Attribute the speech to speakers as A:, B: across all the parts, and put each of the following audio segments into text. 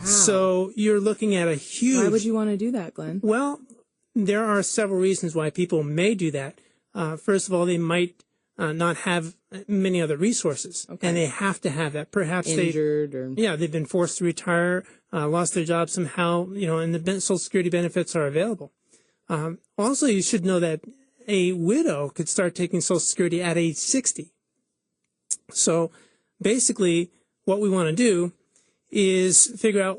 A: So you're looking at a huge...
B: Why would you want to do that, Glenn?
A: Well, there are several reasons why people may do that. First of all, they might not have many other resources, and they have to have that. Perhaps
B: they've
A: been forced to retire, lost their job somehow, and the Social Security benefits are available. Also, you should know that a widow could start taking Social Security at age 60. So basically, what we want to do is figure out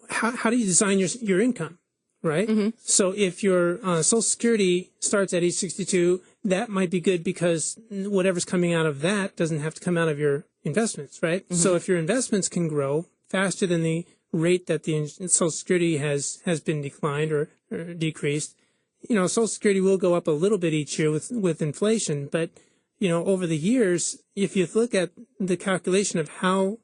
A: how do you design your income, right? Mm-hmm. So if your Social Security starts at age 62, that might be good because whatever's coming out of that doesn't have to come out of your investments, right? Mm-hmm. So if your investments can grow faster than the rate that the Social Security has been declined or decreased, Social Security will go up a little bit each year with inflation, but over the years, if you look at the calculation of how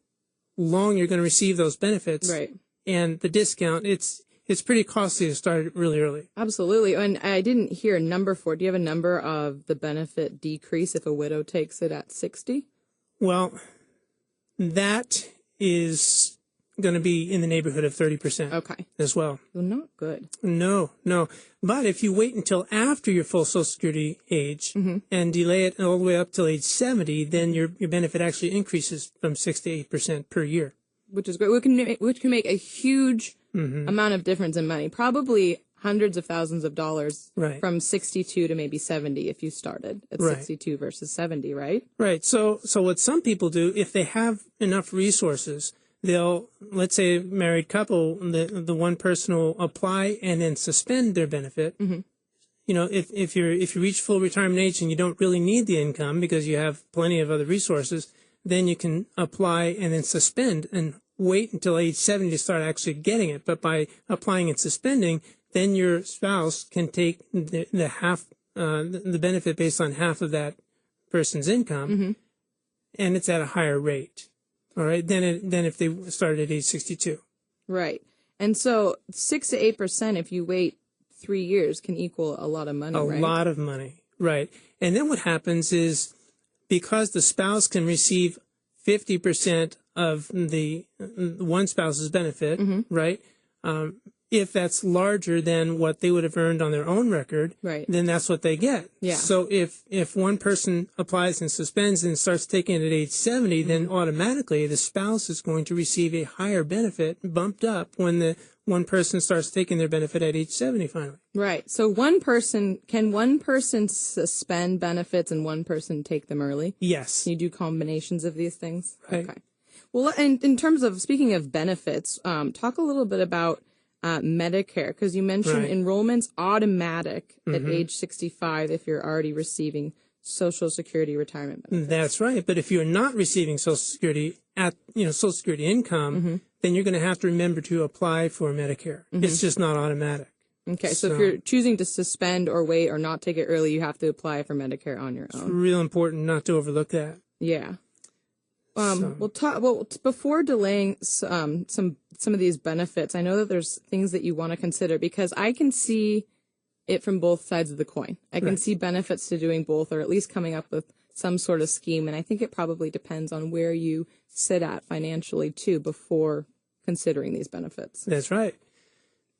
A: long you're going to receive those benefits,
B: right,
A: and the discount, it's pretty costly to start it really early.
B: Absolutely. And I didn't hear a number for it. Do you have a number of the benefit decrease if a widow takes it at 60?
A: Well, that is going to be in the neighborhood of 30% as well.
B: Well, not good.
A: No. But if you wait until after your full Social Security age and delay it all the way up till age 70, then your benefit actually increases from 6 to 8% per year.
B: Which is great. Which can make a huge amount of difference in money. Probably hundreds of thousands of dollars from 62 to maybe 70 if you started at 62 versus 70, right? Right.
A: So what some people do, if they have enough resources, they'll, let's say a married couple, the one person will apply and then suspend their benefit. Mm-hmm. If you reach full retirement age and you don't really need the income because you have plenty of other resources, then you can apply and then suspend and wait until age 70 to start actually getting it. But by applying and suspending, then your spouse can take the half, the benefit based on half of that person's income, and it's at a higher rate. All right, then if they started at age 62.
B: Right. And so 6 to 8%, if you wait 3 years, can equal a lot of money, right?
A: A lot of money, right. And then what happens is, because the spouse can receive 50% of the one spouse's benefit, right, if that's larger than what they would have earned on their own record, then that's what they get.
B: Yeah.
A: So if one person applies and suspends and starts taking it at age 70, then automatically the spouse is going to receive a higher benefit bumped up when the one person starts taking their benefit at age 70 finally.
B: Right. So can one person suspend benefits and one person take them early?
A: Yes.
B: Can you do combinations of these things?
A: Right.
B: Okay. Well, and in terms of, speaking of benefits, talk a little bit about Medicare, because you mentioned enrollment's automatic at age 65 if you're already receiving Social Security retirement benefits.
A: That's right. But if you're not receiving Social Security Social Security income, then you're going to have to remember to apply for Medicare. It's just not automatic.
B: Okay, so if you're choosing to suspend or wait or not take it early, you have to apply for Medicare on your own.
A: It's real important not to overlook that.
B: Yeah. Before delaying some of these benefits, I know that there's things that you want to consider, because I can see it from both sides of the coin. I can see benefits to doing both, or at least coming up with some sort of scheme. And I think it probably depends on where you sit at financially too before considering these benefits.
A: That's right.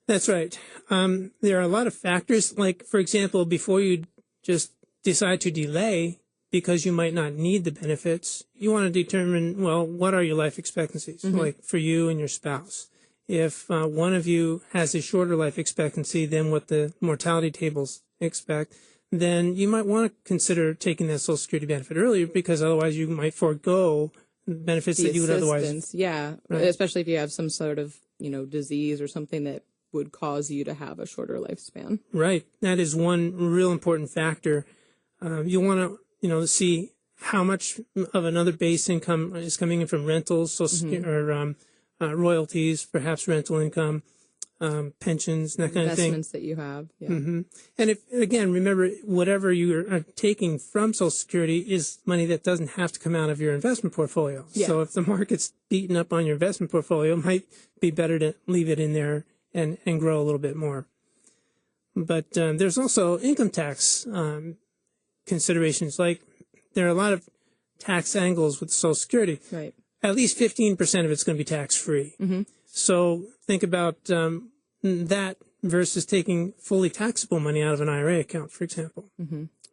A: That's right. There are a lot of factors, like, for example, before you just decide to delay because you might not need the benefits, you want to determine, well, what are your life expectancies, like for you and your spouse? If one of you has a shorter life expectancy than what the mortality tables expect, then you might want to consider taking that Social Security benefit earlier, because otherwise you might forego benefits that you would otherwise.
B: Yeah, especially if you have some sort of, disease or something that would cause you to have a shorter lifespan. Right.
A: That is one real important factor. You want to, see how much of another base income is coming in from rentals, or royalties, perhaps rental income, pensions, that kind of thing.
B: Investments that you have. Yeah.
A: And remember, whatever you are taking from Social Security is money that doesn't have to come out of your investment portfolio. Yeah. So if the market's beaten up on your investment portfolio, it might be better to leave it in there and grow a little bit more. But there's also income tax considerations. Like, there are a lot of tax angles with Social Security.
B: Right.
A: At least 15% of it's going to be tax-free. So think about that versus taking fully taxable money out of an IRA account, for example,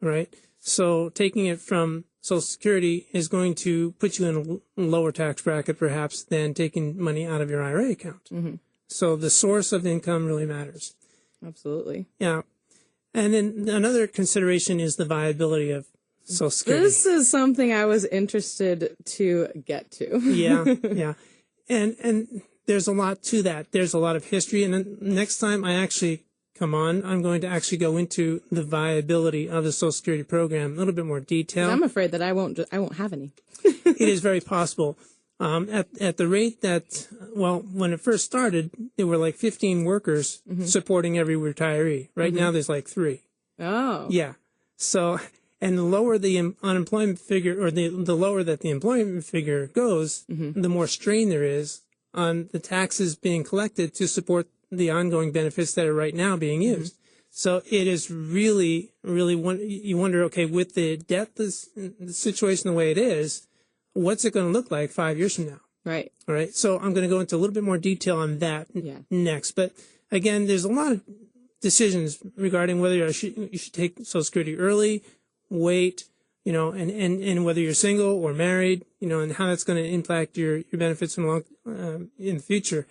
A: right? So taking it from Social Security is going to put you in a lower tax bracket, perhaps, than taking money out of your IRA account. So the source of income really matters.
B: Absolutely.
A: Yeah. And then another consideration is the viability of Social Security.
B: This is something I was interested to get to.
A: Yeah. And there's a lot to that. There's a lot of history. And then next time I actually come on, I'm going to actually go into the viability of the Social Security program, a little bit more detail.
B: I'm afraid that I won't have any.
A: It is very possible. At the rate that, well, when it first started, there were like 15 workers supporting every retiree. Right now, there's like 3.
B: Oh.
A: Yeah. So, and the lower the unemployment figure, or the lower that the employment figure goes, the more strain there is on the taxes being collected to support the ongoing benefits that are right now being used. So it is really, you wonder, okay, with the debt, the situation the way it is, what's it going to look like 5 years from now?
B: Right.
A: All right. So I'm going to go into a little bit more detail on that next. But again, there's a lot of decisions regarding whether you should take Social Security early, wait, and whether you're single or married, and how that's going to impact your benefits in the future.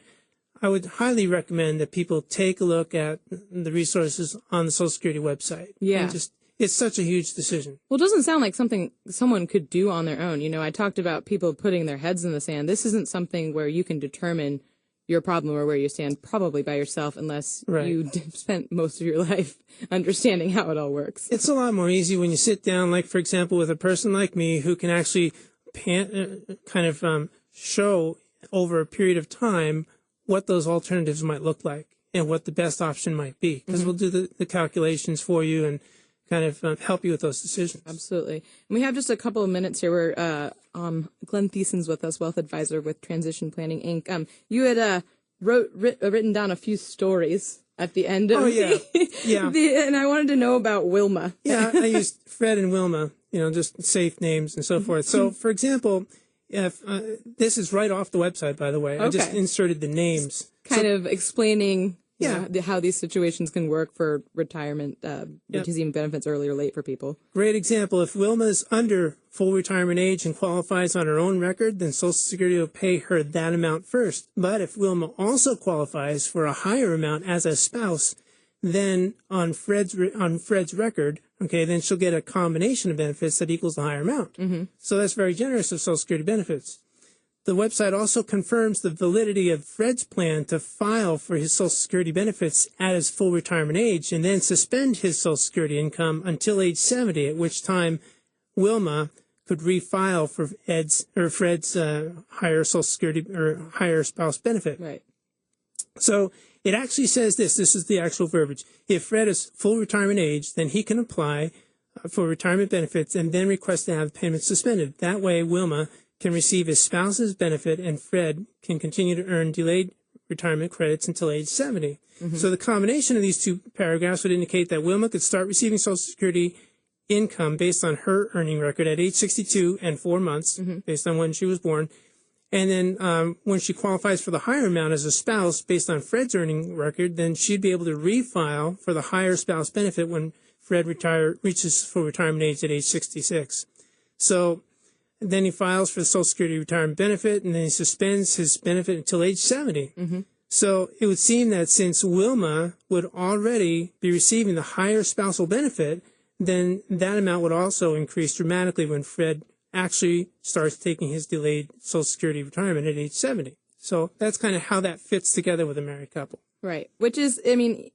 A: I would highly recommend that people take a look at the resources on the Social Security website.
B: Yeah.
A: It's such a huge decision.
B: Well, it doesn't sound like something someone could do on their own. I talked about people putting their heads in the sand. This isn't something where you can determine your problem or where you stand probably by yourself unless you spent most of your life understanding how it all works.
A: It's a lot more easy when you sit down, like, for example, with a person like me who can actually show over a period of time what those alternatives might look like and what the best option might be. Because we'll do the calculations for you and kind of help you with those decisions.
B: Absolutely. And we have just a couple of minutes here where Glen Thiessen's with us, wealth advisor with Transition Planning, Inc. You had written down a few stories at the end of and I wanted to know about Wilma.
A: Yeah, I used Fred and Wilma, just safe names and so forth. So, for example, if this is right off the website, by the way. I just inserted the names.
B: Kind of explaining how these situations can work for retirement, which is even benefits early or late for people.
A: Great example. If Wilma's under full retirement age and qualifies on her own record, then Social Security will pay her that amount first. But if Wilma also qualifies for a higher amount as a spouse, then on Fred's record, then she'll get a combination of benefits that equals the higher amount. So that's very generous of Social Security benefits. The website also confirms the validity of Fred's plan to file for his Social Security benefits at his full retirement age and then suspend his Social Security income until age 70, at which time Wilma could refile for Fred's higher Social Security or higher spouse benefit.
B: Right.
A: So it actually says this is the actual verbiage. If Fred is full retirement age, then he can apply for retirement benefits and then request to have payments suspended. That way, Wilma can receive his spouse's benefit and Fred can continue to earn delayed retirement credits until age 70. So the combination of these two paragraphs would indicate that Wilma could start receiving Social Security income based on her earning record at age 62 and 4 months, based on when she was born. And then when she qualifies for the higher amount as a spouse based on Fred's earning record, then she'd be able to refile for the higher spouse benefit when Fred reaches full retirement age at age 66. So then he files for the Social Security retirement benefit, and then he suspends his benefit until age 70. So it would seem that since Wilma would already be receiving the higher spousal benefit, then that amount would also increase dramatically when Fred actually starts taking his delayed Social Security retirement at age 70. So that's kind of how that fits together with a married couple.
B: Right. Which is, even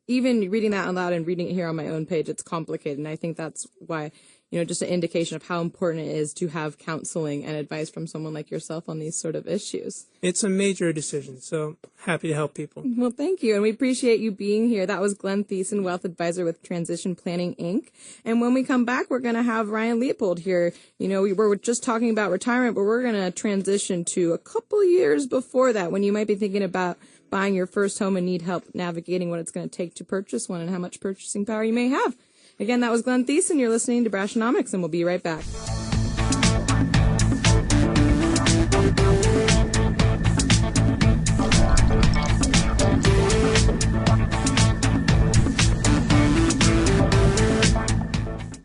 B: reading that out loud and reading it here on my own page, it's complicated. And I think that's why, just an indication of how important it is to have counseling and advice from someone like yourself on these sort of issues.
A: It's a major decision, so happy to help people.
B: Well, thank you. And we appreciate you being here. That was Glen Thiessen, Wealth Advisor with Transition Planning, Inc. And when we come back, we're going to have Ryan Leopold here. We were just talking about retirement, but we're going to transition to a couple years before that when you might be thinking about buying your first home and need help navigating what it's going to take to purchase one and how much purchasing power you may have. Again, that was Glen Thiessen. You're listening to Brashenomics, and we'll be right back.